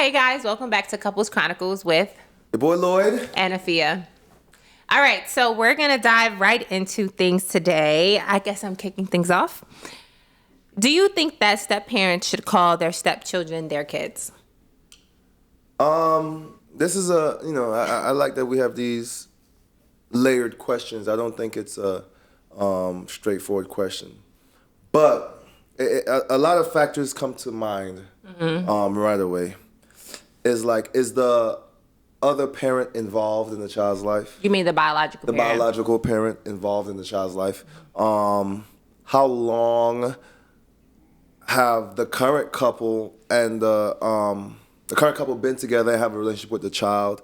Hey guys, welcome back to Couples Chronicles with Your boy Lloyd and Afiya. All right, so we're gonna dive right into things today. I guess I'm kicking things off. Do you think that step parents should call their stepchildren their kids? This is I like that we have these layered questions. I don't think it's a straightforward question, but a lot of factors come to mind right away. Is the other parent involved in the child's life? You mean the biological parent? The biological parent involved in the child's life. How long have the current couple and the current couple been together and have a relationship with the child,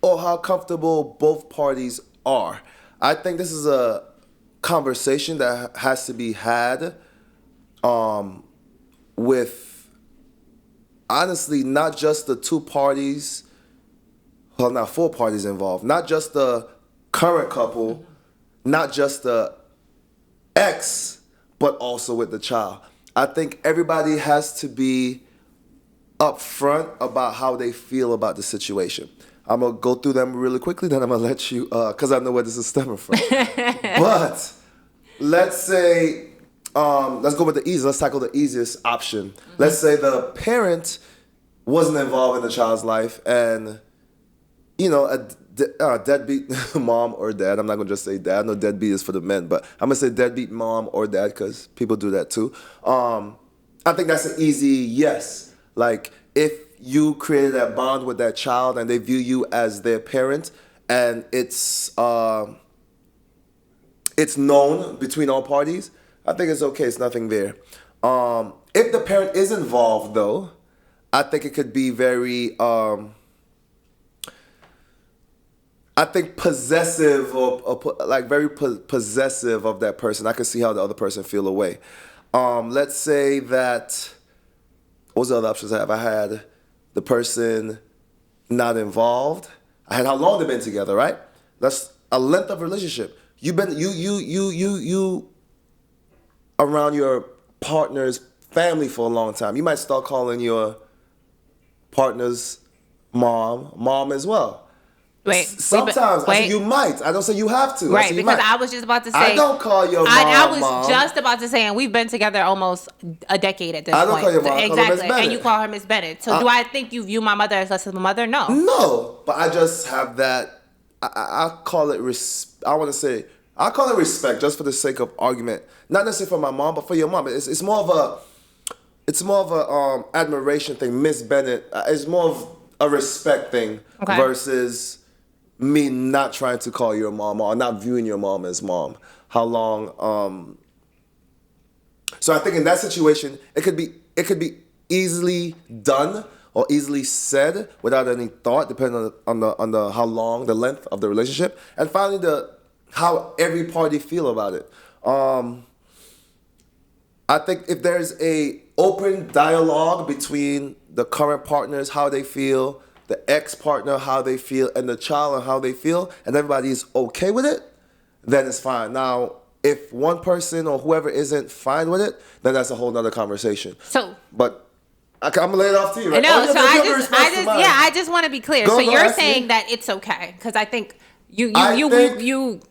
or how comfortable both parties are? I think this is a conversation that has to be had with, honestly, not just the two parties, well, not four parties involved, not just the current couple, not just the ex, but also with the child. I think everybody has to be upfront about how they feel about the situation. I'm going to go through them really quickly, then I'm going to let you, because I know where this is stemming from. But let's say, let's go with the easy. Let's tackle the easiest option. Let's say the parent wasn't involved in the child's life, and a deadbeat mom or dad. I'm not gonna just say dad. No, deadbeat is for the men, but I'm gonna say deadbeat mom or dad because people do that too. I think that's an easy yes. Like, if you created that bond with that child and they view you as their parent, and it's known between all parties, I think it's okay. It's nothing there. If the parent is involved, though, I think it could be very, possessive or like very possessive of that person. I can see how the other person feel away. Let's say that, what was the other options I have? I had the person not involved. I had how long they've been together, right? That's a length of relationship. You've been you around your partner's family for a long time. You might start calling your partner's mom as well. Sometimes I say you might. I don't say you have to. Right, because I was just about to say I don't call your mom. I was just about to say, and we've been together almost a decade at this point. I don't call your mom. Exactly, I call her Miss Bennett. And you call her Miss Bennett. So do I think you view my mother as less of a mother? No. No, but I just have that. I call it I call it respect, just for the sake of argument. Not necessarily for my mom, but for your mom. It's more of a admiration thing. Miss Bennett. It's more of a respect thing versus me not trying to call your mom or not viewing your mom as mom. How long? So I think in that situation, it could be easily done or easily said without any thought, depending on the how long, the length of the relationship, and finally how every party feel about it. I think if there's a open dialogue between the current partners, how they feel, the ex-partner, how they feel, and the child and how they feel, and everybody is okay with it, then it's fine. Now, if one person or whoever isn't fine with it, then that's a whole nother conversation. But I'm gonna lay it off to you, right? No, I just want to be clear. So you're saying that it's okay, because I think you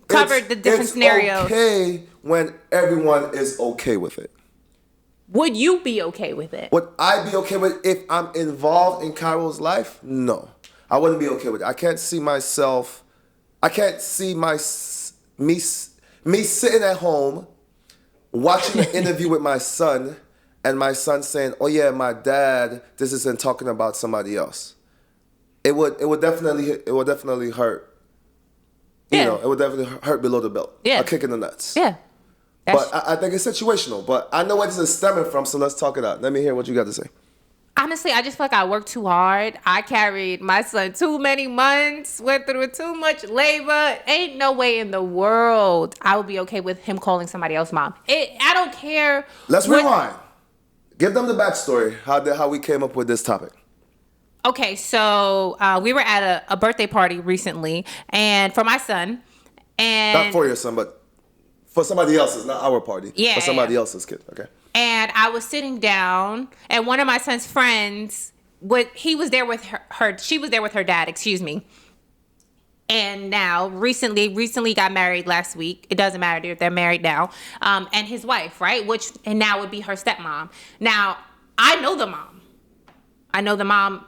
covered the different scenarios. It's okay when everyone is okay with it. Would you be okay with it? Would I be okay with it if I'm involved in Carol's life? No, I wouldn't be okay with it. I can't see me sitting at home watching an interview with my son, and my son saying, "Oh yeah, my dad, this isn't talking about somebody else." It would definitely hurt. Yeah. It would definitely hurt below the belt. Yeah. A kick in the nuts. Yeah. But I think it's situational. But I know where this is stemming from, so let's talk it out. Let me hear what you got to say. Honestly, I just feel like I worked too hard. I carried my son too many months, went through too much labor. Ain't no way in the world I would be okay with him calling somebody else mom. I don't care. Let's rewind. Give them the backstory, how we came up with this topic. Okay, so we were at a birthday party recently, and for my son. And not for your son, but for somebody else's, not our party. Yeah. For somebody else's kid. Okay. And I was sitting down, and one of my son's friends he was there with she was there with her dad, excuse me. And now recently got married last week. It doesn't matter if they're married now. And his wife, right? And now would be her stepmom. Now, I know the mom.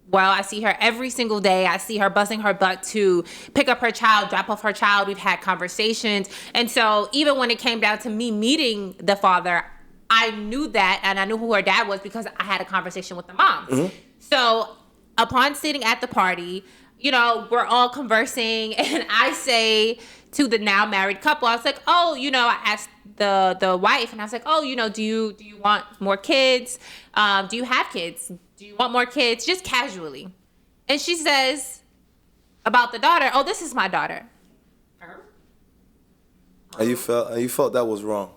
Well, I see her every single day. I see her busting her butt to pick up her child, drop off her child. We've had conversations. And so even when it came down to me meeting the father, I knew that, and I knew who her dad was because I had a conversation with the mom. Mm-hmm. So upon sitting at the party, we're all conversing, and I say to the now married couple, I was like, I asked the wife, and I was like, do you want more kids? Do you have kids? Do you want more kids? Just casually. And she says about the daughter, oh, this is my daughter. And you felt that was wrong.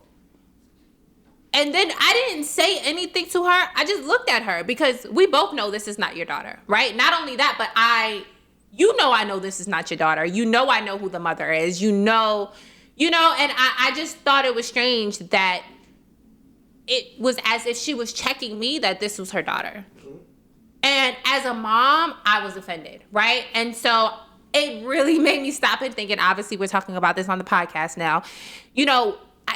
And then I didn't say anything to her. I just looked at her because we both know this is not your daughter, right? Not only that, but I know this is not your daughter. I know who the mother is. And I just thought it was strange that it was as if she was checking me that this was her daughter. Mm-hmm. And as a mom, I was offended, right? And so it really made me stop and think, and obviously we're talking about this on the podcast now,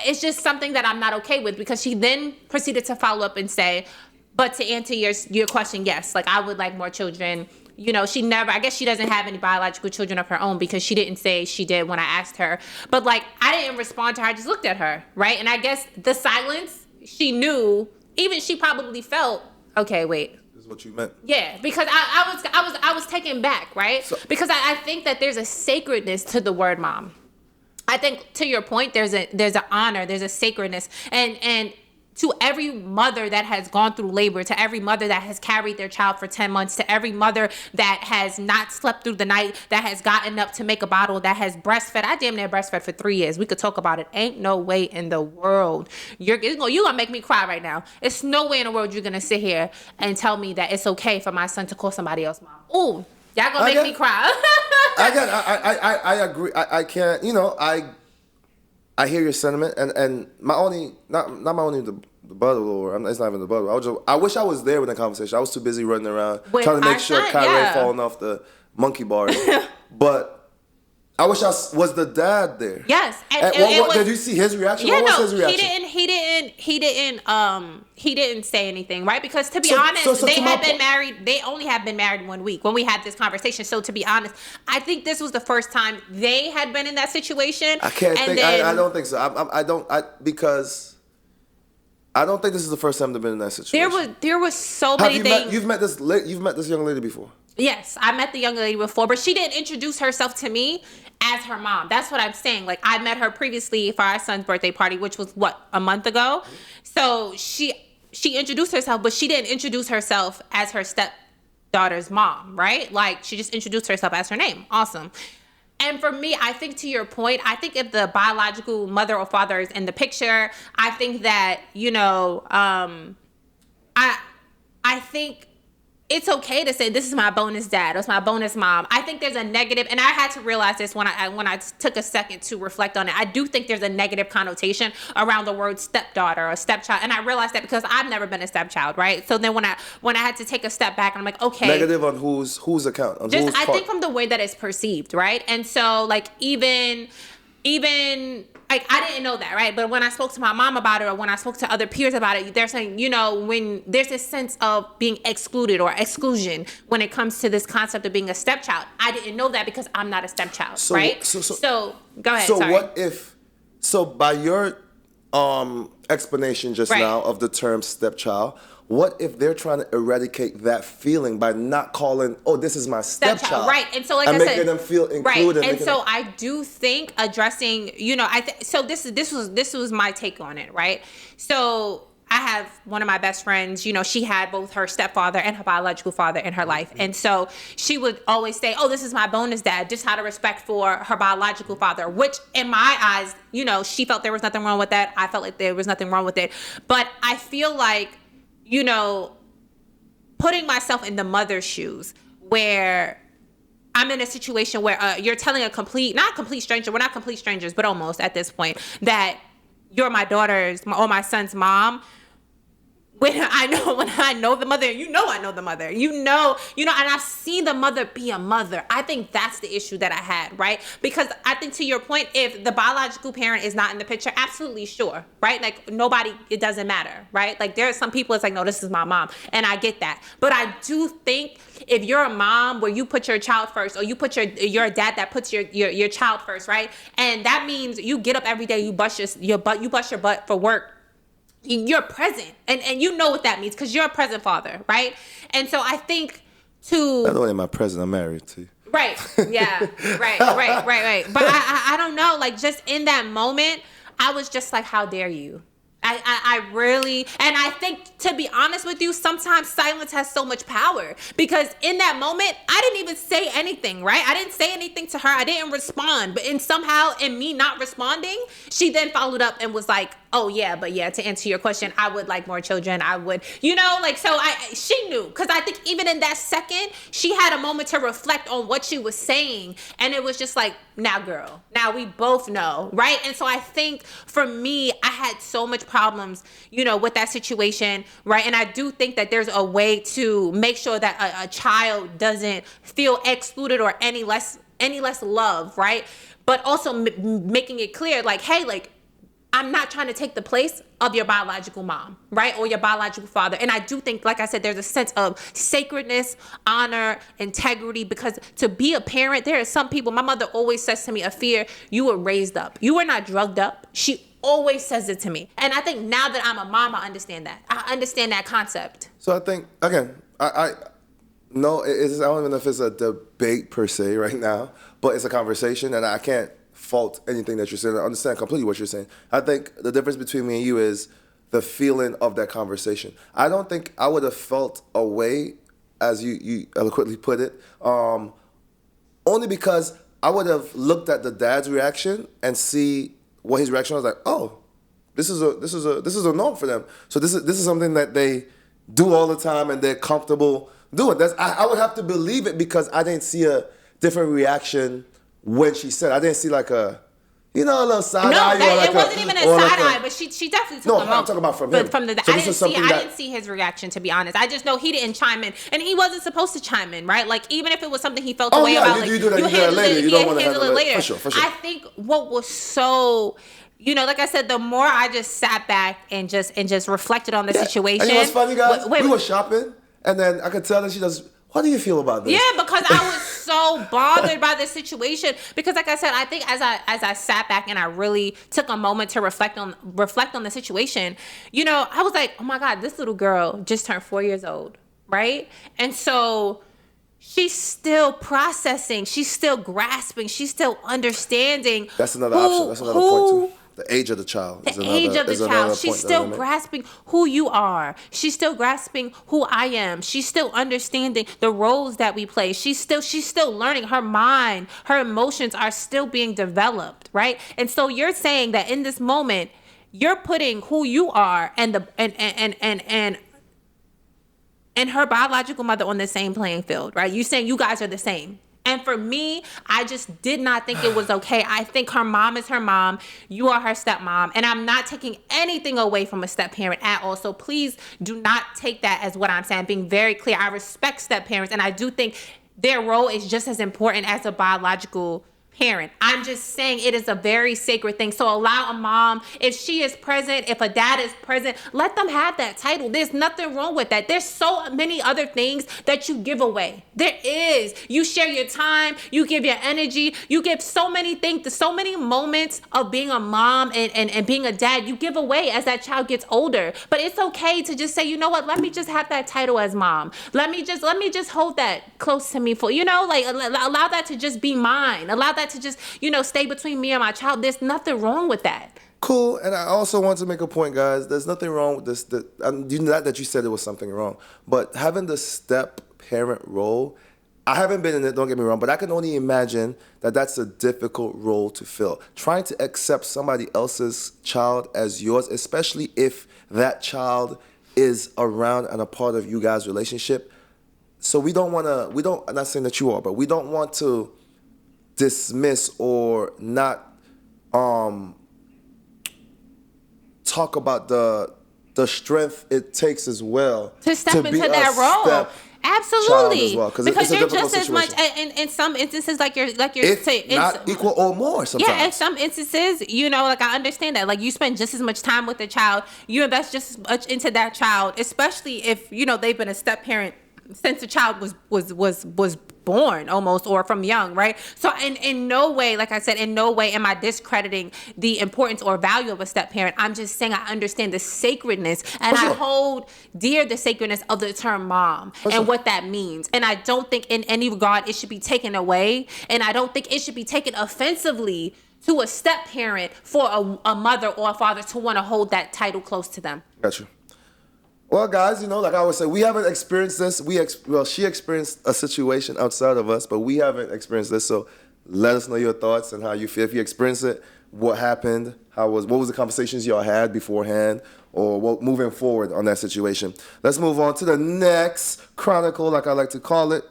it's just something that I'm not okay with, because she then proceeded to follow up and say, but to answer your question, yes, like I would like more children. I guess she doesn't have any biological children of her own, because she didn't say she did when I asked her. But like, I didn't respond to her. I just looked at her, right? And I guess the silence, she knew, even she probably felt, okay, wait. This is what you meant. Yeah, because I was taken back, right? Because I think that there's a sacredness to the word mom. I think, to your point, there's an honor, there's a sacredness, and to every mother that has gone through labor, to every mother that has carried their child for 10 months, to every mother that has not slept through the night, that has gotten up to make a bottle, that has breastfed. I damn near breastfed for 3 years. We could talk about it. Ain't no way in the world. You're gonna make me cry right now. It's no way in the world you're gonna sit here and tell me that it's okay for my son to call somebody else mom. Ooh, y'all gonna make me cry. I agree. I can't, I hear your sentiment, and my only, not my only rebuttal, or it's not even the rebuttal. I wish I was there with the conversation. I was too busy running around trying to make sure Kyrie falling off the monkey bars. But I wish I was the dad there. Yes. Did you see his reaction? Yeah, what was his reaction? He didn't say anything, right? Because to be honest, they had been married. They only had been married 1 week when we had this conversation. So to be honest, I think this was the first time they had been in that situation. I can't think. I don't think so. Because I don't think this is the first time they've been in that situation. There was so many things. You've met this young lady before? Yes, I met the young lady before, but she didn't introduce herself to me as her mom. That's what I'm saying. Like, I met her previously for our son's birthday party, which was a month ago. So she introduced herself, but she didn't introduce herself as her stepdaughter's mom, right? Like, she just introduced herself as her name. Awesome. And for me, I think, to your point, I think if the biological mother or father is in the picture, I think that, I think it's okay to say this is my bonus dad or it's my bonus mom. I think there's a negative, and I had to realize this when I took a second to reflect on it. I do think there's a negative connotation around the word stepdaughter or stepchild, and I realized that because I've never been a stepchild, right? So then when I had to take a step back, I'm like, okay, negative on whose account? I think from the way that it's perceived, right? And so like even like, I didn't know that, right? But when I spoke to my mom about it, or when I spoke to other peers about it, they're saying, when there's this sense of being excluded or exclusion when it comes to this concept of being a stepchild. I didn't know that because I'm not a stepchild, right? So go ahead. So by your explanation just now of the term stepchild, what if they're trying to eradicate that feeling by not calling, oh, this is my stepchild, right? And so, like I said, making them feel included, right? And so, I do think addressing, so this was my take on it, right? So I have one of my best friends, she had both her stepfather and her biological father in her life, and so she would always say, oh, this is my bonus dad, just out of respect for her biological father, which in my eyes, she felt there was nothing wrong with that. I felt like there was nothing wrong with it, but I feel like, putting myself in the mother's shoes, where I'm in a situation where you're telling not a complete stranger, we're not complete strangers, but almost at this point, that you're my daughter's or my son's mom. when I know the mother, I know the mother, and I've seen the mother be a mother. I think that's the issue that I had, right? Because I think, to your point, if the biological parent is not in the picture, absolutely sure, right? Like, nobody, it doesn't matter, right? Like, there are some people, it's like, no, this is my mom, and I get that. But I do think if you're a mom where you put your child first, or you put you're a dad that puts your child first, right? And that means you get up every day, you bust your butt for work. You're present, and you know what that means, because you're a present father, right? And so I think Not only am I present, I'm married to you. Right, yeah, right. But I don't know, like, just in that moment, I was just like, how dare you? I really, and I think, to be honest with you, sometimes silence has so much power, because in that moment, I didn't even say anything, right? I didn't say anything to her. I didn't respond. But somehow, in me not responding, she then followed up and was like, oh yeah, but yeah, to answer your question, I would like more children. I would, so she knew, because I think even in that second, she had a moment to reflect on what she was saying. And it was just like, now girl, now we both know, right? And so I think for me, I had so much problems, with that situation, right? And I do think that there's a way to make sure that a child doesn't feel excluded or any less love, right? But also making it clear, like, hey, like, I'm not trying to take the place of your biological mom, right? Or your biological father. And I do think, like I said, there's a sense of sacredness, honor, integrity, because to be a parent, there are some people, my mother always says to me, Afiya, you were raised up. You were not drugged up. She always says it to me. And I think now that I'm a mom, I understand that. I understand that concept. So I think, again, I don't even know if it's a debate per se right now, but it's a conversation, and I can't fault anything that you're saying. I understand completely what you're saying. I think the difference between me and you is the feeling of that conversation. I don't think I would have felt a way, as you eloquently put it, only because I would have looked at the dad's reaction and see what his reaction was. Like, oh, this is a norm for them. So this is something that they do all the time and they're comfortable doing. I would have to believe it, because I didn't see a different reaction when she said. I didn't see like a little side eye. No, it wasn't even a side eye, but she definitely took no, a moment. I'm talking about from him. So I didn't see his reaction, to be honest. I just know he didn't chime in, and he wasn't supposed to chime in, right? Like, even if it was something he felt the way about, like, you do that later. You don't want to handle it later. For sure. I think what was so, like I said, the more I just sat back and just reflected on the situation. And you know what's funny, guys? We were shopping, and then I could tell that she does. How do you feel about this? Yeah, because I was so bothered by this situation. Because, like I said, I think as I sat back and I really took a moment to reflect on the situation, I was like, oh my God, this little girl just turned 4 years old, right? And so she's still processing, she's still grasping, she's still understanding. That's another option. That's another point too. The age of the child. She's still grasping who you are. She's still grasping who I am. She's still understanding the roles that we play. She's still learning. Her mind, her emotions are still being developed, right? And so you're saying that in this moment, you're putting who you are and her biological mother on the same playing field, right? You're saying you guys are the same. And for me, I just did not think it was okay. I think her mom is her mom. You are her stepmom. And I'm not taking anything away from a step-parent at all. So please do not take that as what I'm saying. I'm being very clear. I respect step-parents, and I do think their role is just as important as a biological parent. I'm just saying it is a very sacred thing. So allow a mom, if she is present, if a dad is present, let them have that title. There's nothing wrong with that. There's so many other things that you give away. There is. You share your time, you give your energy, you give so many things, so many moments of being a mom and being a dad, you give away as that child gets older. But it's okay to just say, you know what, let me just have that title as mom. Let me just hold that close to me for, like, allow that to just be mine. Allow that to just, stay between me and my child. There's nothing wrong with that. Cool. And I also want to make a point, guys. There's nothing wrong with this. Not that you said there was something wrong, but having the step-parent role, I haven't been in it, don't get me wrong, but I can only imagine that that's a difficult role to fill. Trying to accept somebody else's child as yours, especially if that child is around and a part of you guys' relationship. So I'm not saying that you are, but we don't want to dismiss or not talk about the the strength it takes as well to step be into a that role. Child Absolutely, as well, because because it's a you're difficult just as much situation. in some instances, like you're If saying, not equal or more sometimes. yeah, in some instances, like I understand that. Like you spend just as much time with the child, you invest just as much into that child, especially if they've been a step parent since the child was born almost, or from young, right? So in no way, like I said, in no way am I discrediting the importance or value of a step parent. I'm just saying I understand the sacredness, and For sure. I hold dear the sacredness of the term mom and what that means. And I don't think in any regard it should be taken away, and I don't think it should be taken offensively to a step parent for a mother or a father to want to hold that title close to them. Got you. Well, guys, like I always say, we haven't experienced this. She experienced a situation outside of us, but we haven't experienced this. So let us know your thoughts and how you feel. If you experienced it, what happened? What was the conversations y'all had beforehand, or what moving forward on that situation? Let's move on to the next chronicle, like I like to call it.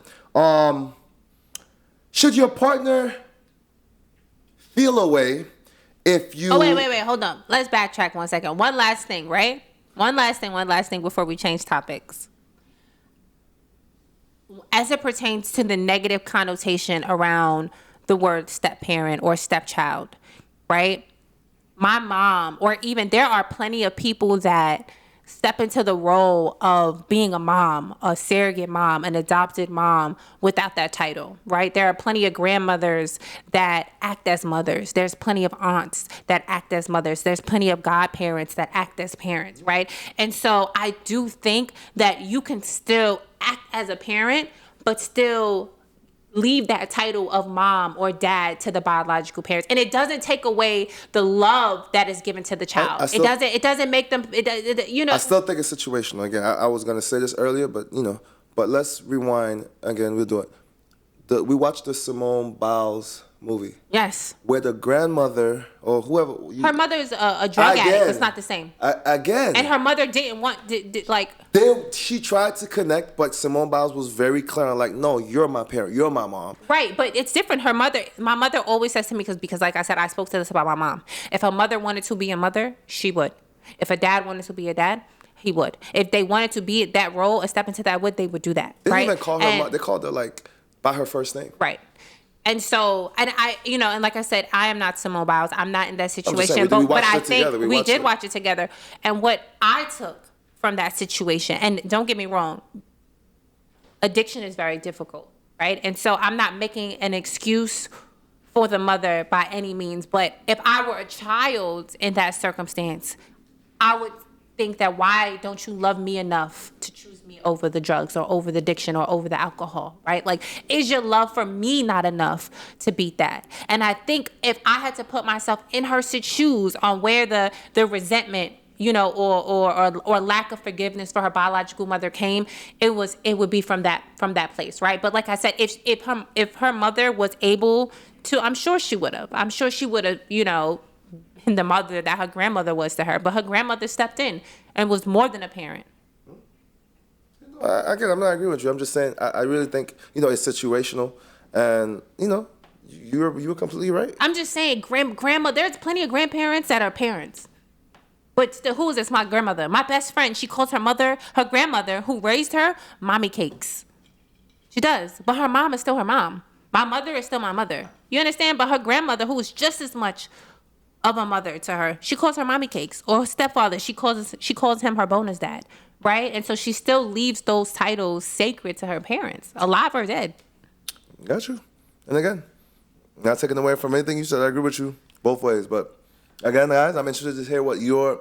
Should your partner feel a way if you... Oh, wait, hold on. Let's backtrack 1 second. One last thing, right? One last thing before we change topics. As it pertains to the negative connotation around the word step-parent or stepchild, right? My mom, or even there are plenty of people that step into the role of being a mom, a surrogate mom, an adopted mom without that title, right? There are plenty of grandmothers that act as mothers. There's plenty of aunts that act as mothers. There's plenty of godparents that act as parents, right? And so I do think that you can still act as a parent, but still leave that title of mom or dad to the biological parents, and it doesn't take away the love that is given to the child. It doesn't make them. I still think it's situational. Again, I was gonna say this earlier, but but let's rewind again. We'll do it. We watched the Simone Biles movie. Yes. Where the grandmother or whoever... her mother's a drug addict. It's not the same. Again. And her mother didn't want... She tried to connect, but Simone Biles was very clear on like, no, you're my parent. You're my mom. Right, but it's different. My mother always says to me, because like I said, I spoke to this about my mom. If her mother wanted to be a mother, she would. If a dad wanted to be a dad, he would. If they wanted to be that role, a step into that wood, they would do that. They right? didn't even call her... They called her like by her first name. Right. And so, and I, and like I said, I am not Simone Biles. I'm not in that situation. Saying, but I think we did watch it together. And what I took from that situation, and don't get me wrong, addiction is very difficult, right? And so I'm not making an excuse for the mother by any means. But if I were a child in that circumstance, I would think that why don't you love me enough to choose me over the drugs or over the addiction or over the alcohol, right? Like, is your love for me not enough to beat that? And I think if I had to put myself in her shoes on where the resentment, or lack of forgiveness for her biological mother came, it would be from that place, right? But like I said, if her mother was able to, I'm sure she would have, the mother that her grandmother was to her, but her grandmother stepped in and was more than a parent. Again, I'm not agreeing with you. I'm just saying I really think it's situational, and you were completely right. I'm just saying, grandma. There's plenty of grandparents that are parents, but still, who is this? My grandmother, my best friend. She calls her grandmother, who raised her, mommy cakes. She does, but her mom is still her mom. My mother is still my mother. You understand? But her grandmother, who is just as much of a mother to her, she calls her mommy cakes. Or stepfather, she calls him her bonus dad, right? And so she still leaves those titles sacred to her parents, alive or dead. Got you. And again, not taking away from anything you said. I agree with you both ways. But again, guys, I'm interested to hear what your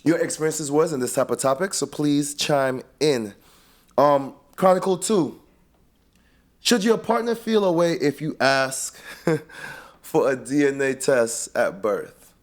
experiences was in this type of topic. So please chime in. Chronicle 2. Should your partner feel a way if you ask for a DNA test at birth?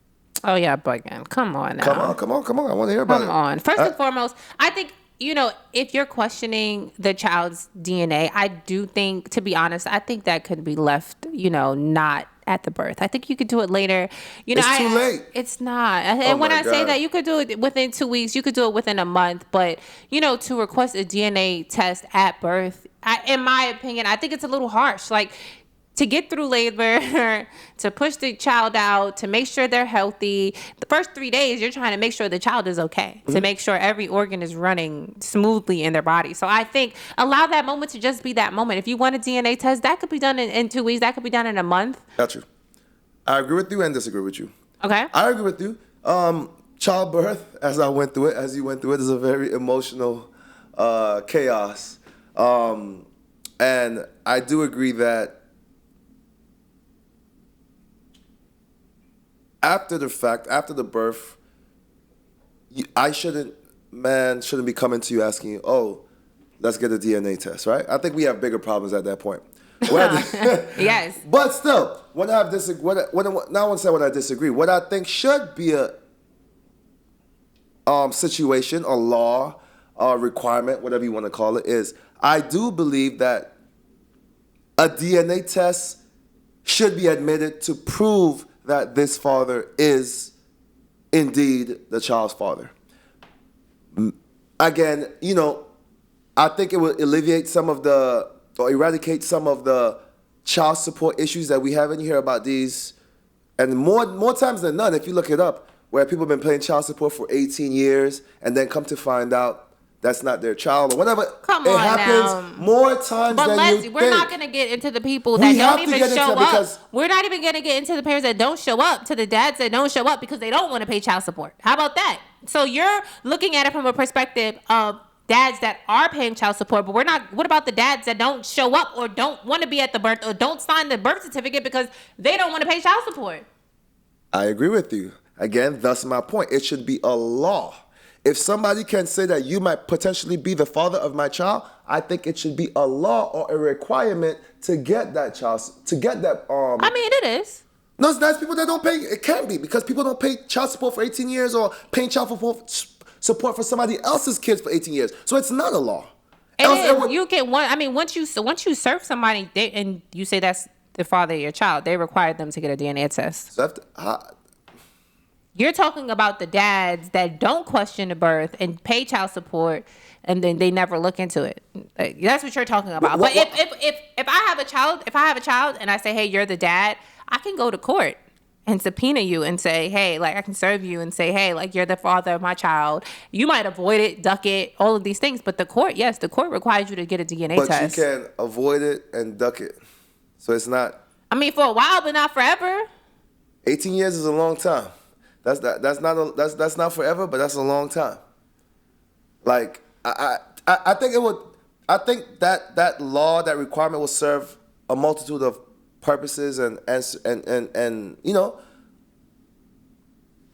Oh, yeah, bugging. Come on now. Come on. I want to hear about it. Come on. First and foremost, I think, if you're questioning the child's DNA, I do think, to be honest, I think that could be left, not at the birth. I think you could do it later. It's too late. It's not. And when I say that, you could do it within 2 weeks. You could do it within a month. But, to request a DNA test at birth, in my opinion, I think it's a little harsh. Like, to get through labor, to push the child out, to make sure they're healthy. The first 3 days, you're trying to make sure the child is okay, to make sure every organ is running smoothly in their body. So I think allow that moment to just be that moment. If you want a DNA test, that could be done in 2 weeks. That could be done in a month. Got you. I agree with you and disagree with you. Okay. I agree with you. Childbirth, as you went through it, is a very emotional chaos. And I do agree that after the fact, after the birth, man shouldn't be coming to you asking you, oh, let's get a DNA test, right? I think we have bigger problems at that point. Yes. But still, when I disagree, now I want to say when I disagree, what I think should be a situation, a law, a requirement, whatever you want to call it, is I do believe that a DNA test should be admitted to prove that this father is indeed the child's father. Again, I think it would eradicate some of the child support issues that we have in here about these. And more times than none, if you look it up, where people have been paying child support for 18 years and then come to find out that's not their child or whatever. It happens more times than you think. We're not going to get into the people that don't even show up. We're not even going to get into the parents that don't show up, to the dads that don't show up because they don't want to pay child support. How about that? So you're looking at it from a perspective of dads that are paying child support, but what about the dads that don't show up or don't want to be at the birth or don't sign the birth certificate because they don't want to pay child support? I agree with you. Again, that's my point. It should be a law. If somebody can say that you might potentially be the father of my child, I think it should be a law or a requirement to get that child, I mean, it is. No, it's not people that don't pay. It can be because people don't pay child support for 18 years or paying child support for somebody else's kids for 18 years. So it's not a law. You get one. I mean, once you serve somebody and you say that's the father of your child, they require them to get a DNA test. So you're talking about the dads that don't question the birth and pay child support, and then they never look into it. That's what you're talking about. But if I have a child, and I say, hey, you're the dad, I can go to court and subpoena you and say, hey, like I can serve you and say, hey, like you're the father of my child. You might avoid it, duck it, all of these things, but the court requires you to get a DNA test. But you can avoid it and duck it, so it's not. I mean, for a while, but not forever. 18 years is a long time. That's not forever, but that's a long time. Like I think it would. I think that law, that requirement, will serve a multitude of purposes and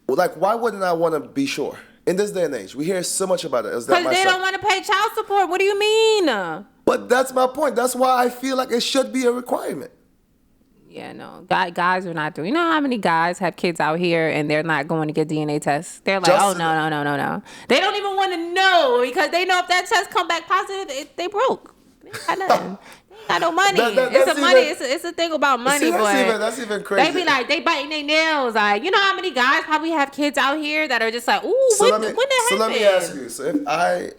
like why wouldn't I want to be sure in this day and age? We hear so much about it. Because they don't want to pay child support. What do you mean? But that's my point. That's why I feel like it should be a requirement. Yeah, no. Guys are not doing. You know how many guys have kids out here and they're not going to get DNA tests? They're like, no. They don't even want to know because they know if that test come back positive, they broke. They got nothing. They got no money. It's a thing about money, that's even crazy. They be like, they biting their nails. Like, you know how many guys probably have kids out here that are just like, ooh, when that happened? So let me ask you. So if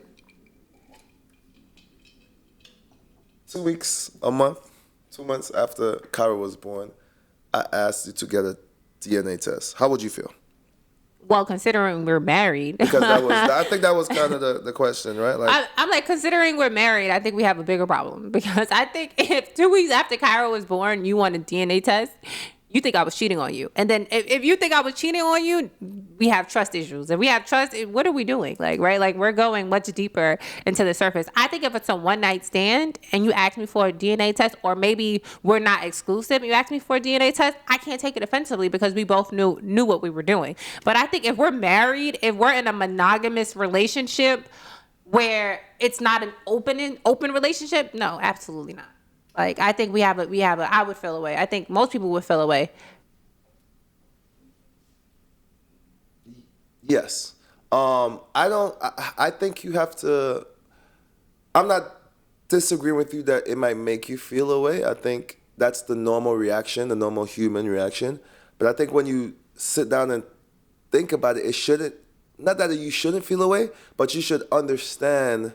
2 weeks, a month, 2 months after Kyra was born, I asked you to get a DNA test, how would you feel? Well, considering we're married. Because I think that was kind of the question, right? Like, I'm like, considering we're married, I think we have a bigger problem. Because I think if 2 weeks after Kyra was born, you want a DNA test, you think I was cheating on you. And then if you think I was cheating on you, we have trust issues. If we have trust, what are we doing? Like, right? Like, we're going much deeper into the surface. I think if it's a one night stand and you ask me for a DNA test, or maybe we're not exclusive, you ask me for a DNA test, I can't take it offensively because we both knew what we were doing. But I think if we're married, if we're in a monogamous relationship where it's not an open relationship, no, absolutely not. Like, I think I would feel away. I think most people would feel away. Yes. I think you have to, I'm not disagreeing with you that it might make you feel away. I think that's the normal reaction, the normal human reaction. But I think when you sit down and think about it, not that you shouldn't feel away, but you should understand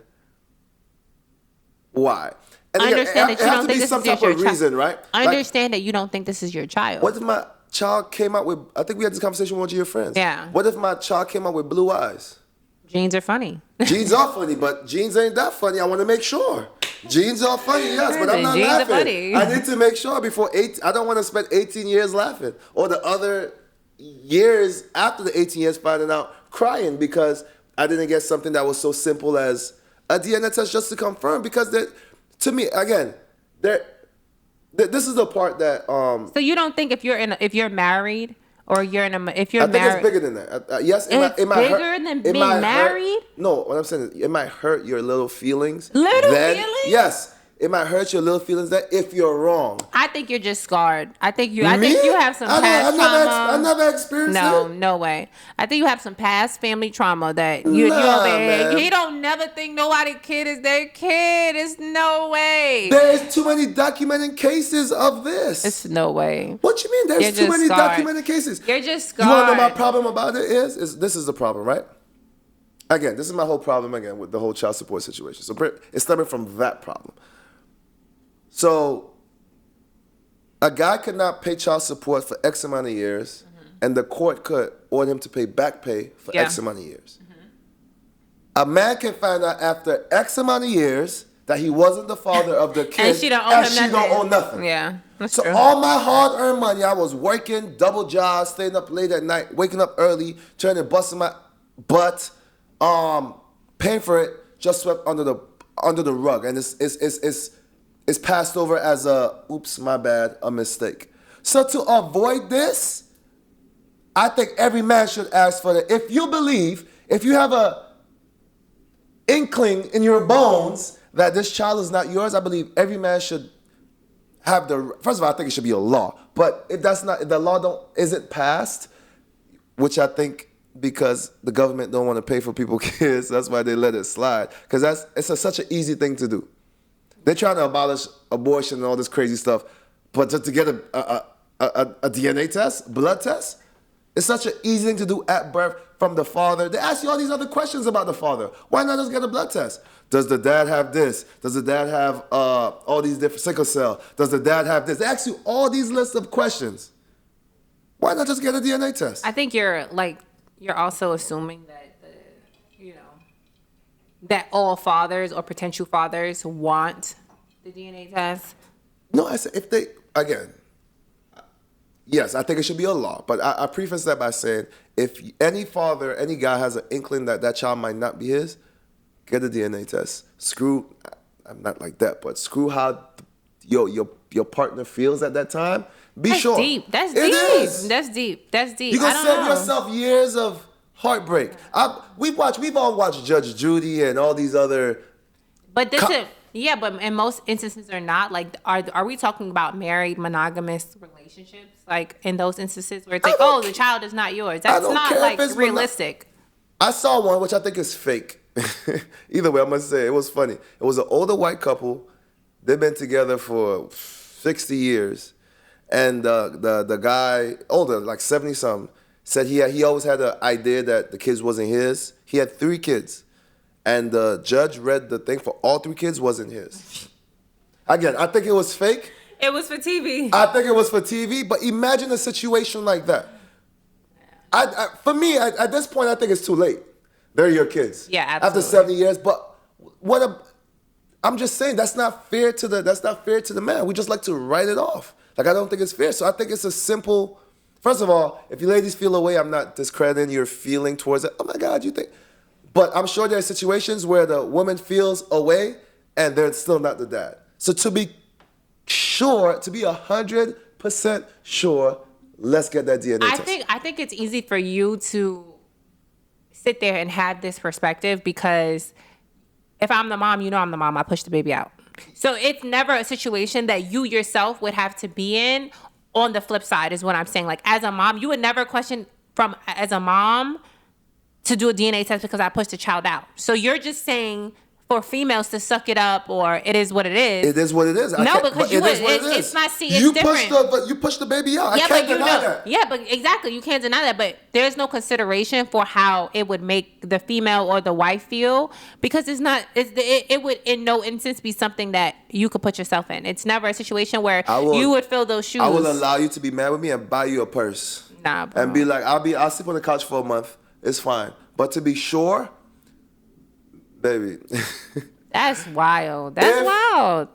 why. And again, Understand that you don't think this is your child. Reason, right? Understand that you don't think this is your child. What if my child came out with, I think we had this conversation with one of your friends. Yeah. What if my child came out with blue eyes? Genes are funny. Genes are funny, but genes ain't that funny. I want to make sure. Genes are funny, yes, but I'm not Genes laughing. are funny. I need to make sure before 8. I don't want to spend 18 years laughing, or the other years after the 18 years finding out crying because I didn't get something that was so simple as a DNA test just to confirm. Because to me, again, this is the part that. So you don't think if you're married or if you're married, it's bigger than that. Yes, it's bigger than being married. No, what I'm saying is, it might hurt your little feelings. Feelings? Yes, it might hurt your little feelings. That if you're wrong, I think you're just scarred. I think you have some past trauma. I never experienced it. No way. I think you have some past family trauma that you he don't never think nobody kid is their kid. It's no way. There's too many documented cases of this. It's no way. What you mean? There's too many documented cases. You're just scarred. You want to know my problem about it is this is the problem, right? Again, this is my whole problem again with the whole child support situation. So it's stemming from that problem. So a guy could not pay child support for X amount of years, and the court could order him to pay back pay for X amount of years. A man can find out after X amount of years that he wasn't the father of the kid, and she don't owe nothing. Yeah, that's so true. all my hard-earned money, I was working, double jobs, staying up late at night, waking up early, trying to busting my butt, paying for it, just swept under the rug, and it's passed over as a mistake. So to avoid this, I think every man should ask for it. If you have a inkling in your bones that this child is not yours, I believe every man should have first of all, I think it should be a law. But if the law isn't passed, which I think because the government don't want to pay for people's kids, that's why they let it slide. Because it's such an easy thing to do. They're trying to abolish abortion and all this crazy stuff, but just to get a DNA test, blood test, it's such an easy thing to do at birth from the father. They ask you all these other questions about the father. Why not just get a blood test? Does the dad have this? Does the dad have all these different sickle cell? Does the dad have this? They ask you all these lists of questions. Why not just get a DNA test? I think you're also assuming that that all fathers or potential fathers want the DNA test. No, I said yes, I think it should be a law. But I preface that by saying if any father, any guy has an inkling that child might not be his, get a DNA test. I'm not like that, but screw how your partner feels at that time. That's sure. Deep. That's deep. That's deep. That's deep. You're going to save yourself years of heartbreak. We've all watched Judge Judy and all these other. But but in most instances are not. Like, are we talking about married monogamous relationships? Like in those instances where it's like, the child is not yours. That's not like realistic. I saw one which I think is fake. Either way, I must say it was funny. It was an older white couple. They've been together for 60 years, and the guy, older, like 70 something. Said he always had an idea that the kids wasn't his. He had 3 kids. And the judge read the thing for all 3 kids wasn't his. Again, I think it was fake. It was for TV. I think it was for TV, but imagine a situation like that. For me, at this point, I think it's too late. They're your kids. Yeah, absolutely. After 70 years, but I'm just saying that's not fair to the man. We just like to write it off. Like, I don't think it's fair. So I think it's a simple. First of all, if you ladies feel away, I'm not discrediting your feeling towards it. Oh my God, you think? But I'm sure there are situations where the woman feels away and they're still not the dad. So to be sure, to be 100% sure, let's get that DNA test. I think it's easy for you to sit there and have this perspective because if I'm the mom, I'm the mom. I push the baby out. So it's never a situation that you yourself would have to be in. On the flip side is what I'm saying. Like, as a mom, you would never question as a mom to do a DNA test because I pushed the child out. So you're just saying for females to suck it up, or it is what it is. It is what it is. No, because it's not. See, it's different. But you push the baby out. I can't deny that. Yeah, but exactly, you can't deny that. But there's no consideration for how it would make the female or the wife feel, because it's not. It would in no instance be something that you could put yourself in. It's never a situation where you would fill those shoes. I will allow you to be mad with me and buy you a purse. Nah, bro. And be like, I'll sleep on the couch for a month. It's fine. But to be sure, baby. That's wild. That's wild.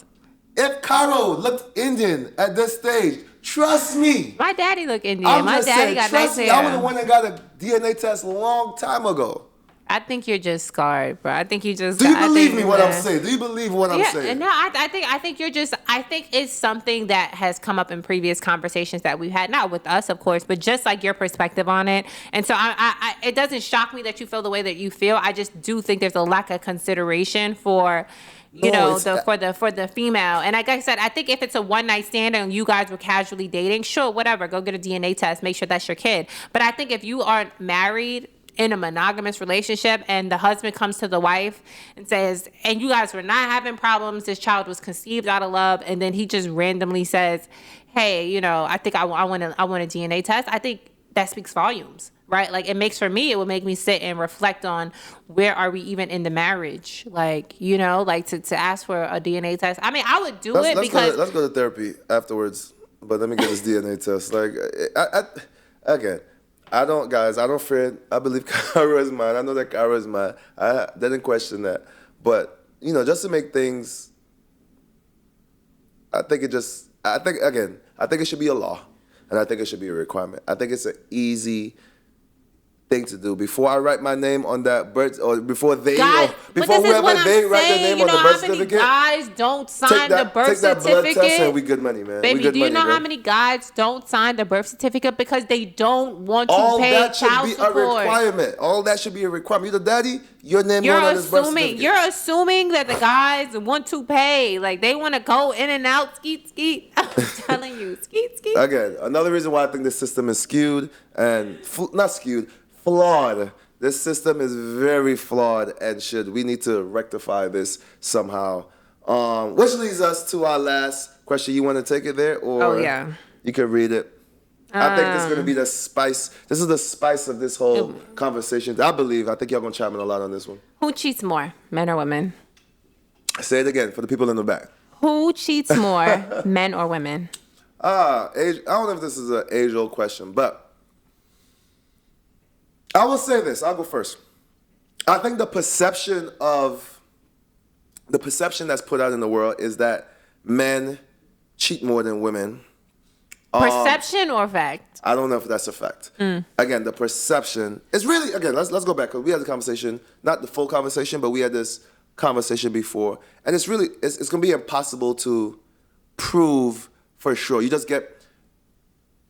If Caro looked Indian at this stage, trust me. My daddy looked Indian. My daddy got nice hair. I would have went and got a DNA test a long time ago. I think you're just scarred, bro. I think you just. Do you believe me what I'm saying? Do you believe what I'm saying? No, I think you're just. I think it's something that has come up in previous conversations that we've had, not with us, of course, but just like your perspective on it. And so it doesn't shock me that you feel the way that you feel. I just do think there's a lack of consideration for. For the female. And like I said, I think if it's a one night stand and you guys were casually dating, sure, whatever, go get a DNA test, make sure that's your kid. But I think if you aren't married in a monogamous relationship and the husband comes to the wife and says, and you guys were not having problems, this child was conceived out of love, and then he just randomly says, hey, I think I want a DNA test, I think that speaks volumes. Right? Like it would make me sit and reflect on where are we even in the marriage? Like, to ask for a DNA test. I mean, I would do it because... Let's go to therapy afterwards, but let me get this DNA test. Like, again, I don't fear it. I believe Kyra is mine. I know that Kyra is mine. I didn't question that. But, just to make things... I think it should be a law. And I think it should be a requirement. I think it's an easy thing to do. Before I write my name on that birth, or before whoever they write their name on the birth certificate. Guys don't sign the birth certificate. Take that blood test and we good money, man. Baby, do you know how many guys don't sign the birth certificate because they don't want to pay child support? All that should be a requirement. All that should be a requirement. You're the daddy, your name going on this birth certificate. You're assuming that the guys want to pay. Like, they want to go in and out, skeet. I'm telling you, skeet. Again, another reason why I think this system is skewed and flawed. This system is very flawed, and we need to rectify this somehow. Which leads us to our last question. You want to take it there, or you can read it? I think this is going to be the spice. This is the spice of this whole conversation. I think y'all going to chime in a lot on this one. Who cheats more, men or women? Say it again for the people in the back. Who cheats more, men or women? I don't know if this is an age-old question, but I will say this. I'll go first. I think the perception that's put out in the world is that men cheat more than women. Perception or fact? I don't know if that's a fact. Again, the perception is really, let's go back, because we had the conversation, not the full conversation, but we had this conversation before. And it's going to be impossible to prove for sure. You just get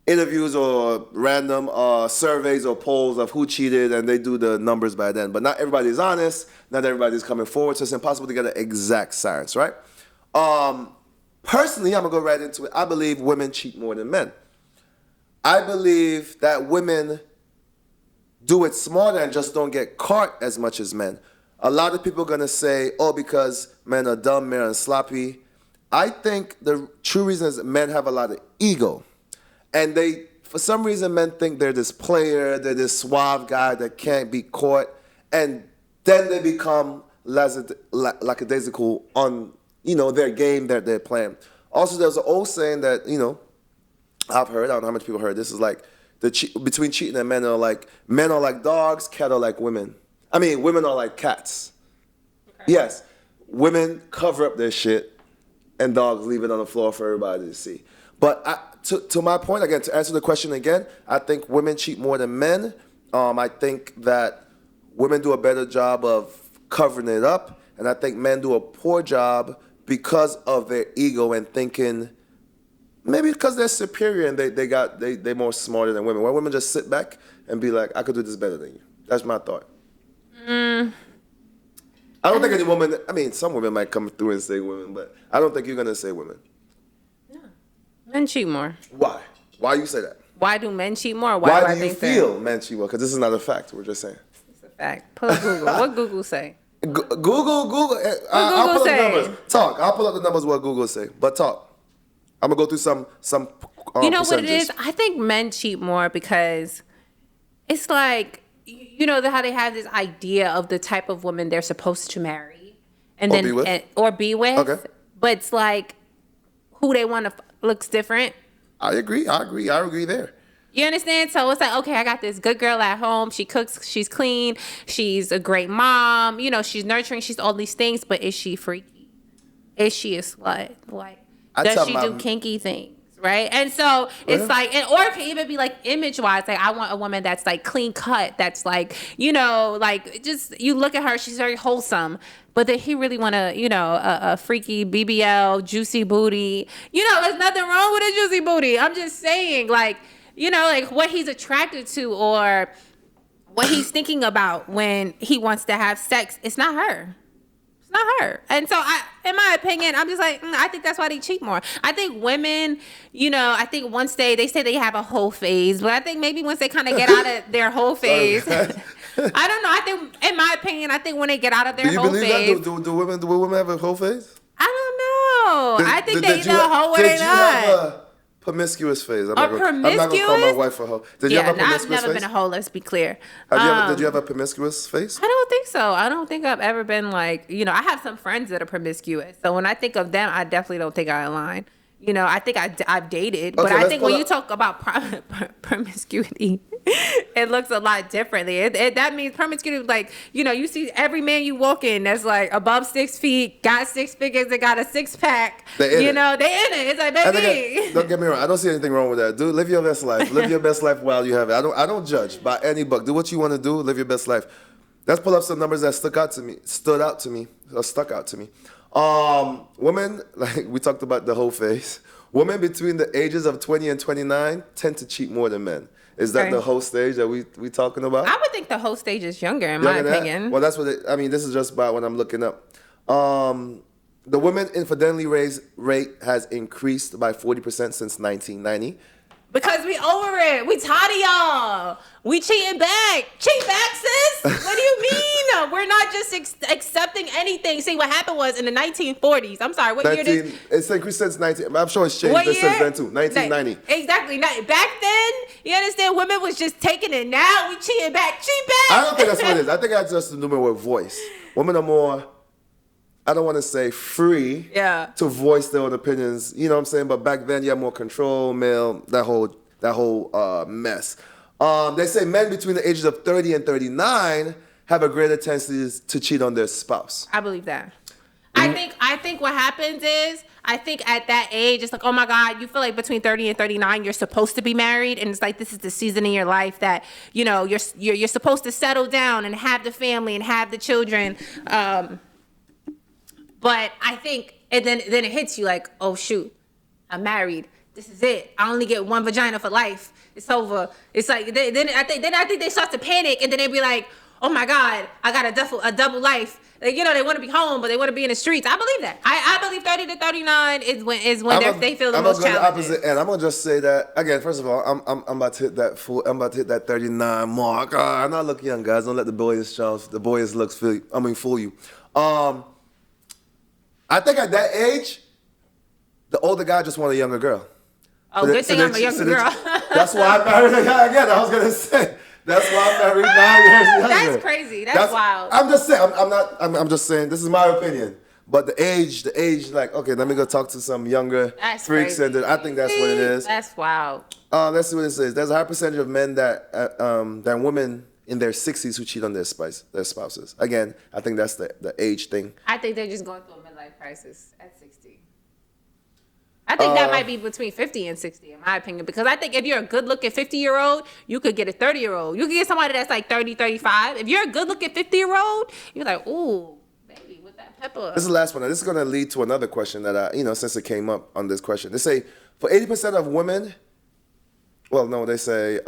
interviews or random surveys or polls of who cheated, and they do the numbers by then. But not everybody's honest. Not everybody's coming forward, so it's impossible to get an exact science, right? Personally, I'm going to go right into it. I believe women cheat more than men. I believe that women do it smarter and just don't get caught as much as men. A lot of people are going to say, because men are dumb, men are sloppy. I think the true reason is men have a lot of ego. And for some reason, men think they're this player, they're this suave guy that can't be caught. And then they become lackadaisical on, their game that they're playing. Also, there's an old saying that, I've heard, I don't know how much people heard this, is like, between cheating and men are like dogs, cats are like women. I mean, women are like cats. Okay. Yes, women cover up their shit, and dogs leave it on the floor for everybody to see. But to my point, again, to answer the question again, I think women cheat more than men. I think that women do a better job of covering it up, and I think men do a poor job because of their ego and thinking, maybe because they're superior and they're more smarter than women. Where women just sit back and be like, I could do this better than you. That's my thought. I don't think any woman, some women might come through and say women, but I don't think you're going to say women. No. Men cheat more. Why? Why you say that? Why do men cheat more? Why do you feel men cheat more? Because this is not a fact. We're just saying. It's a fact. Pull up Google. What Google say? Google. I'll Google pull up the say? numbers. Talk. I'll pull up the numbers what Google say. But talk. I'm gonna go through some. You know what it percentages. is? I think men cheat more because it's like, you know how they have this idea of the type of woman they're supposed to marry and Or be with? or be with. Okay. But it's like who they want to looks different. I agree there. You understand? So it's like, okay, I got this good girl at home. She cooks. She's clean. She's a great mom. You know, she's nurturing. She's all these things. But is she freaky? Is she a slut? Like, does she do kinky things? Right? And so it's like, or it can even be like image wise. Like, I want a woman that's like clean cut. That's like, you know, like just you look at her. She's very wholesome. But then he really want to, you know, a freaky BBL, juicy booty. You know, there's nothing wrong with a juicy booty. I'm just saying, like, you know, like what he's attracted to or what he's thinking about when he wants to have sex. It's not her. It's not her. And so in my opinion, I'm just like, I think that's why they cheat more. I think women, you know, I think once they say they have a whole phase, but I think maybe once they kind of get out of their whole phase, I don't know. I think, in my opinion, I think when they get out of their whole phase. Do you believe that? Do women have a whole phase? I don't know. I think they either a hoe or they not. Did you have a promiscuous phase? I'm not going to call my wife a hoe. Did you have a promiscuous phase? I've never been a hoe, let's be clear. Did you have a promiscuous phase? I don't think so. I don't think I've ever been like, you know, I have some friends that are promiscuous. So when I think of them, I definitely don't think I align. You know, I think I've dated, but I think when you talk about promiscuity, it looks a lot differently. That means promiscuity, like, you know, you see every man you walk in that's like above 6 feet, got 6 figures, and got a 6-pack. You know, they in it. It's like, baby. Don't get me wrong. I don't see anything wrong with that. Dude, live your best life. Live your best life while you have it. I don't judge by any book. Do what you want to do. Live your best life. Let's pull up some numbers that stuck out to me. Women, like we talked about the whole phase. Women between the ages of 20 and 29 tend to cheat more than men. Is that the whole stage that we talking about? I would think the whole stage is younger, in my opinion. Well, that's what this is just by what I'm looking up. The women infidelity rate has increased by 40% since 1990. Because we over it. We tired of y'all. We cheating back. Cheat back, sis. What do you mean? We're not just accepting anything. See, what happened was in the 1940s. I'm sorry, what year did... It's increased since 19... I'm sure it's changed since then, too. 1990. Exactly. Back then, you understand, women was just taking it. Now we cheating back. Cheat back. I don't think that's what it is. I think that's just to do with voice. Women are more... I don't want to say free to voice their own opinions, you know what I'm saying? But back then you had more control, male, that whole mess. They say men between the ages of 30 and 39 have a greater tendency to cheat on their spouse. I believe that. I think what happens is, I think at that age, it's like, oh my God, you feel like between 30 and 39, you're supposed to be married. And it's like, this is the season in your life that, you know, you're supposed to settle down and have the family and have the children. But I think, and then it hits you like, oh shoot, I'm married. This is it. I only get one vagina for life. It's over. It's like then I think they start to panic, and then they be like, oh my God, I got a double life. Like, you know, they want to be home, but they want to be in the streets. I believe that. I believe 30 to 39 is when they feel the most challenged. I'm going to go the opposite end. I'm going to just say that again. First of all, I'm about to hit that I'm about to hit that 39 mark. I'm not looking young, guys. Don't let the boyish looks fool you. I think at that age, the older guy just want a younger girl. Oh, good thing I'm a younger girl. That's why I married a guy again. I was gonna say. That's why I married 9 years younger. That's crazy. That's wild. I'm just saying. I'm just saying. This is my opinion. But the age, like, okay, let me go talk to some younger freaks, crazy. And I think that's what it is. That's wild. Let's see what it says. There's a high percentage of men than women in their 60s who cheat on their spouses. Again, I think that's the age thing. I think they're just going through a midlife crisis at 60. I think that might be between 50 and 60, in my opinion. Because I think if you're a good-looking 50-year-old, you could get a 30-year-old. You could get somebody that's like 30, 35. If you're a good-looking 50-year-old, you're like, ooh, baby, with that pepper. This is the last one. This is going to lead to another question that, since it came up on this question. They say, for 80% of women, they say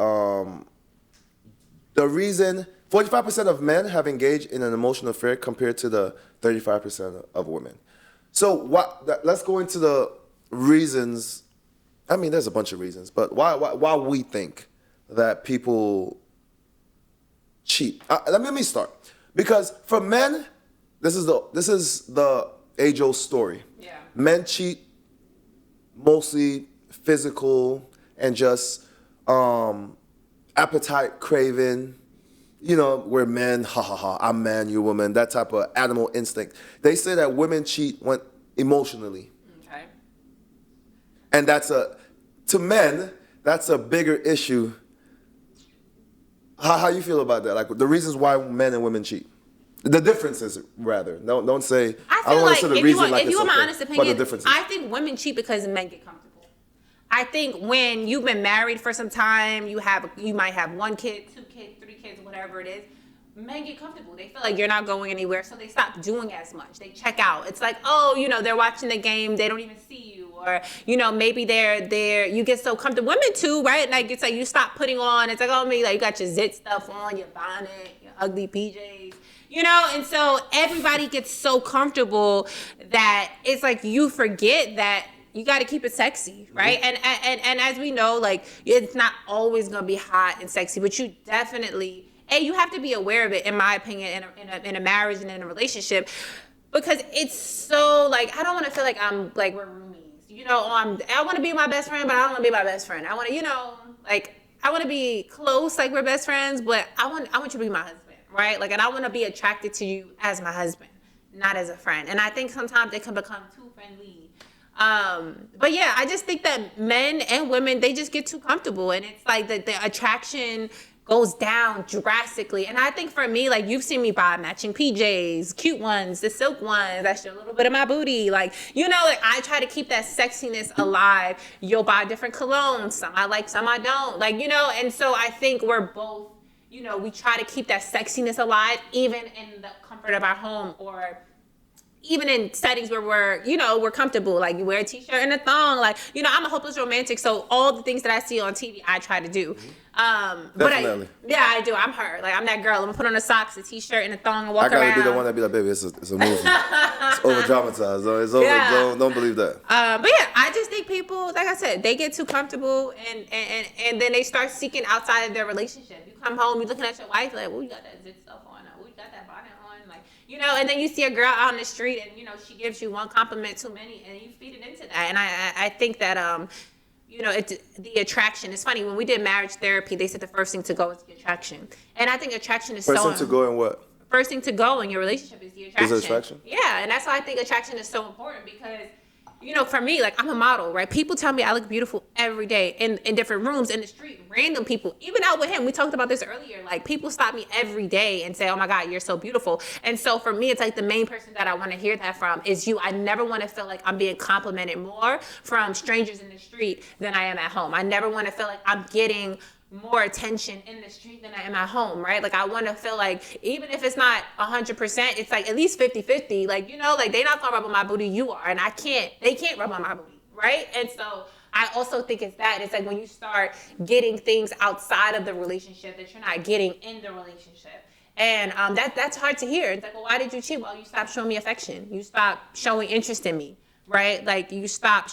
the reason 45% of men have engaged in an emotional affair compared to the 35% of women. So let's go into the reasons. I mean, there's a bunch of reasons, but why we think that people cheat. Let me start. Because for men, this is the age-old story. Yeah. Men cheat mostly physical and just appetite craving. You know, we're men, ha ha ha, I'm man, you're woman, that type of animal instinct. They say that women cheat when emotionally. Okay. And to men, that's a bigger issue. How you feel about that? Like the reasons why men and women cheat. The differences, rather. Don't say. I don't feel want like to say the if reason you want, like if it's you want my okay, honest but the opinion, differences. I think women cheat because men get comfortable. I think when you've been married for some time, you might have 1 kid, 2 kids, 3 kids, whatever it is. Men get comfortable. They feel like you're not going anywhere, so they stop doing as much. They check out. It's like, oh, they're watching the game. They don't even see you, or maybe they're. You get so comfortable. Women too, right? Like it's like you stop putting on. It's like, oh, maybe like you got your zit stuff on, your bonnet, your ugly PJs. And so everybody gets so comfortable that it's like you forget that you got to keep it sexy, right? Mm-hmm. And as we know, like it's not always gonna be hot and sexy, but you definitely, you have to be aware of it, in my opinion, in a marriage and in a relationship, because it's so like I don't want to feel like I'm like we're roomies, I want to be my best friend, but I don't want to be my best friend. I want to, like I want to be close, like we're best friends, but I want you to be my husband. Right? Like, and I want to be attracted to you as my husband, not as a friend. And I think sometimes they can become too friendly. But yeah, I just think that men and women, they just get too comfortable. And it's like the attraction goes down drastically. And I think for me, like you've seen me buy matching PJs, cute ones, the silk ones, that show a little bit of my booty. Like, like I try to keep that sexiness alive. You'll buy different colognes. Some I like, some I don't. Like, and so I think we're both, we try to keep that sexiness alive, even in the comfort of our home, or even in settings where we're comfortable. Like you wear a t-shirt and a thong. Like, I'm a hopeless romantic. So all the things that I see on TV, I try to do. Definitely. I do. I'm her. Like I'm that girl. I'm gonna put on a socks, a t-shirt, and a thong and walk around. I gotta be the one that be like, baby, it's a movie. It's over dramatized. It's over. Yeah. Don't believe that. But yeah, I just think people, like I said, they get too comfortable and then they start seeking outside of their relationship. You come home, you're looking at your wife like, oh, you got that zit stuff on, oh, you got that bonnet on, like, and then you see a girl out on the street and she gives you one compliment too many, and you feed it into that. And I think that the attraction. It's funny, when we did marriage therapy, they said the first thing to go is the attraction. And I think attraction is first thing to go in what? First thing to go in your relationship is the attraction. Is it attraction? Yeah, and that's why I think attraction is so important, because for me, like I'm a model, right? People tell me I look beautiful every day in different rooms, in the street, random people, even out with him. We talked about this earlier. Like people stop me every day and say, oh my God, you're so beautiful. And so for me, it's like the main person that I want to hear that from is you. I never want to feel like I'm being complimented more from strangers in the street than I am at home. I never want to feel like I'm getting more attention in the street than I am at home, right? Like I want to feel like, even if it's not 100%, it's like at least 50-50. Like, like they not gonna rub on my booty, you are, and they can't rub on my booty, right? And so I also think it's like when you start getting things outside of the relationship that you're not getting in the relationship. And that's hard to hear. It's like, well, why did you cheat? Well, you stopped showing me affection. You stopped showing interest in me. Right? Like you stop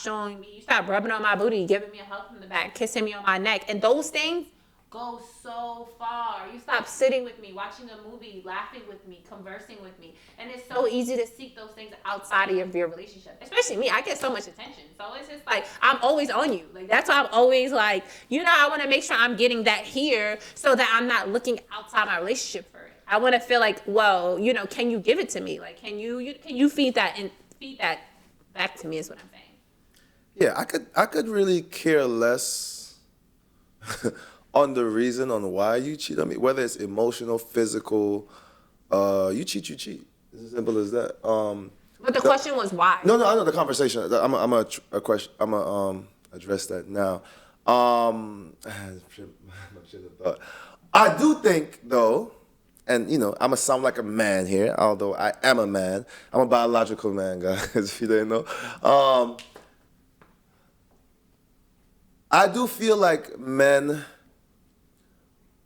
rubbing on my booty, giving me a hug from the back, kissing me on my neck. And those things go so far. You stop sitting with me, watching a movie, laughing with me, conversing with me. And it's so easy to seek those things outside of your relationship. Especially me, I get so much attention. So it's just like, I'm always on you. Like that's why I'm always like, I want to make sure I'm getting that here so that I'm not looking outside my relationship for it. I want to feel like, well, can you give it to me? Like, can you feed that back to me is what I'm saying. Yeah, I could really care less on the reason on why you cheat on me, whether it's emotional, physical. You cheat. It's as simple as that. But the question was why. No, I know the conversation. I'm a question. I'm gonna address that now. I do think though. And, I'm going to sound like a man here, although I am a man. I'm a biological man, guys, if you didn't know. I do feel like men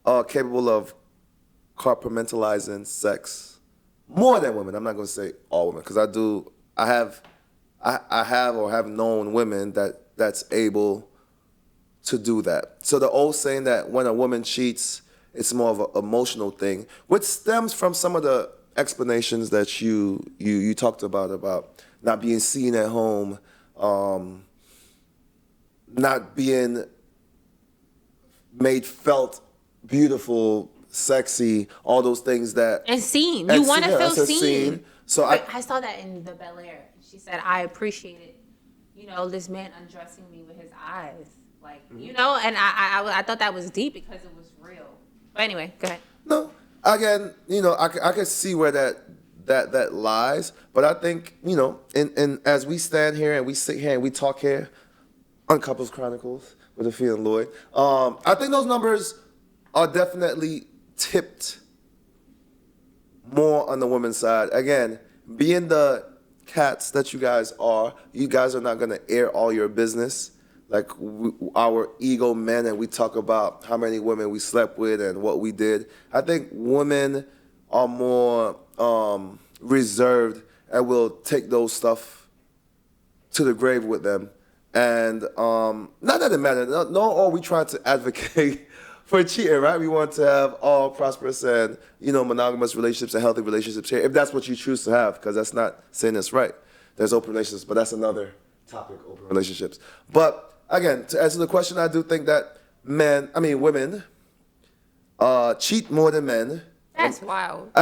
are capable of compartmentalizing sex more than women. I'm not going to say all women, because I have known women that's able to do that. So the old saying that when a woman cheats, it's more of an emotional thing, which stems from some of the explanations that you talked about not being seen at home, not being made felt beautiful, sexy, all those things that And seen. You want to feel seen. So I saw that in the Bel Air. She said, I appreciated, this man undressing me with his eyes. Like, and I thought that was deep because it was real. But anyway, go ahead. No, again, I can see where that lies, but I think, and as we stand here and we sit here and we talk here on Couples Chronicles with Afiya and Lloyd, I think those numbers are definitely tipped more on the women's side. Again, being the cats that you guys are not going to air all your business like our ego men, and we talk about how many women we slept with and what we did. I think women are more reserved and will take those stuff to the grave with them. And not that it matters. No, are we trying to advocate for cheating, right? We want to have all prosperous and, monogamous relationships and healthy relationships here, if that's what you choose to have, because that's not saying it's right. There's open relationships, but that's another topic, open relationships. But again, to answer the question, I do think that women cheat more than men. That's wild.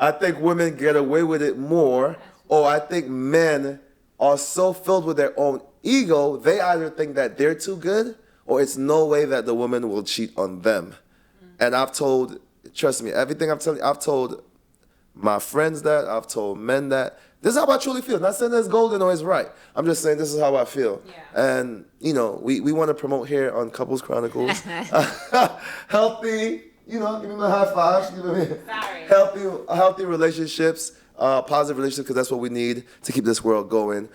I think women get away with it more, or I think men are so filled with their own ego, they either think that they're too good, or it's no way that the woman will cheat on them. And trust me, everything I'm telling you, I've told my friends that, I've told men that. This is how I truly feel. Not saying it's golden or it's right. I'm just saying this is how I feel. Yeah. And, we want to promote here on Couples Chronicles healthy, give me my high fives. Sorry. Healthy relationships, positive relationships, because that's what we need to keep this world going.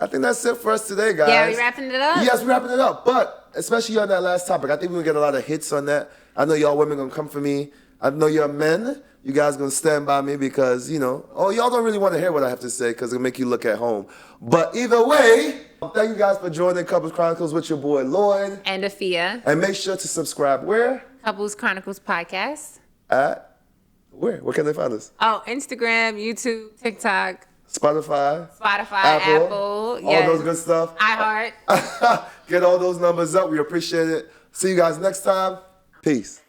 I think that's it for us today, guys. Yeah, we wrapping it up? Yes, we're wrapping it up. But especially on that last topic, I think we're going to get a lot of hits on that. I know y'all women going to come for me. I know y'all men. You guys going to stand by me because, y'all don't really want to hear what I have to say because it'll make you look at home. But either way, thank you guys for joining Couples Chronicles with your boy Lloyd. And Afiya. And make sure to subscribe where? Couples Chronicles Podcast. At where? Where can they find us? Oh, Instagram, YouTube, TikTok. Spotify, Apple, yes. All those good stuff. iHeart. Get all those numbers up. We appreciate it. See you guys next time. Peace.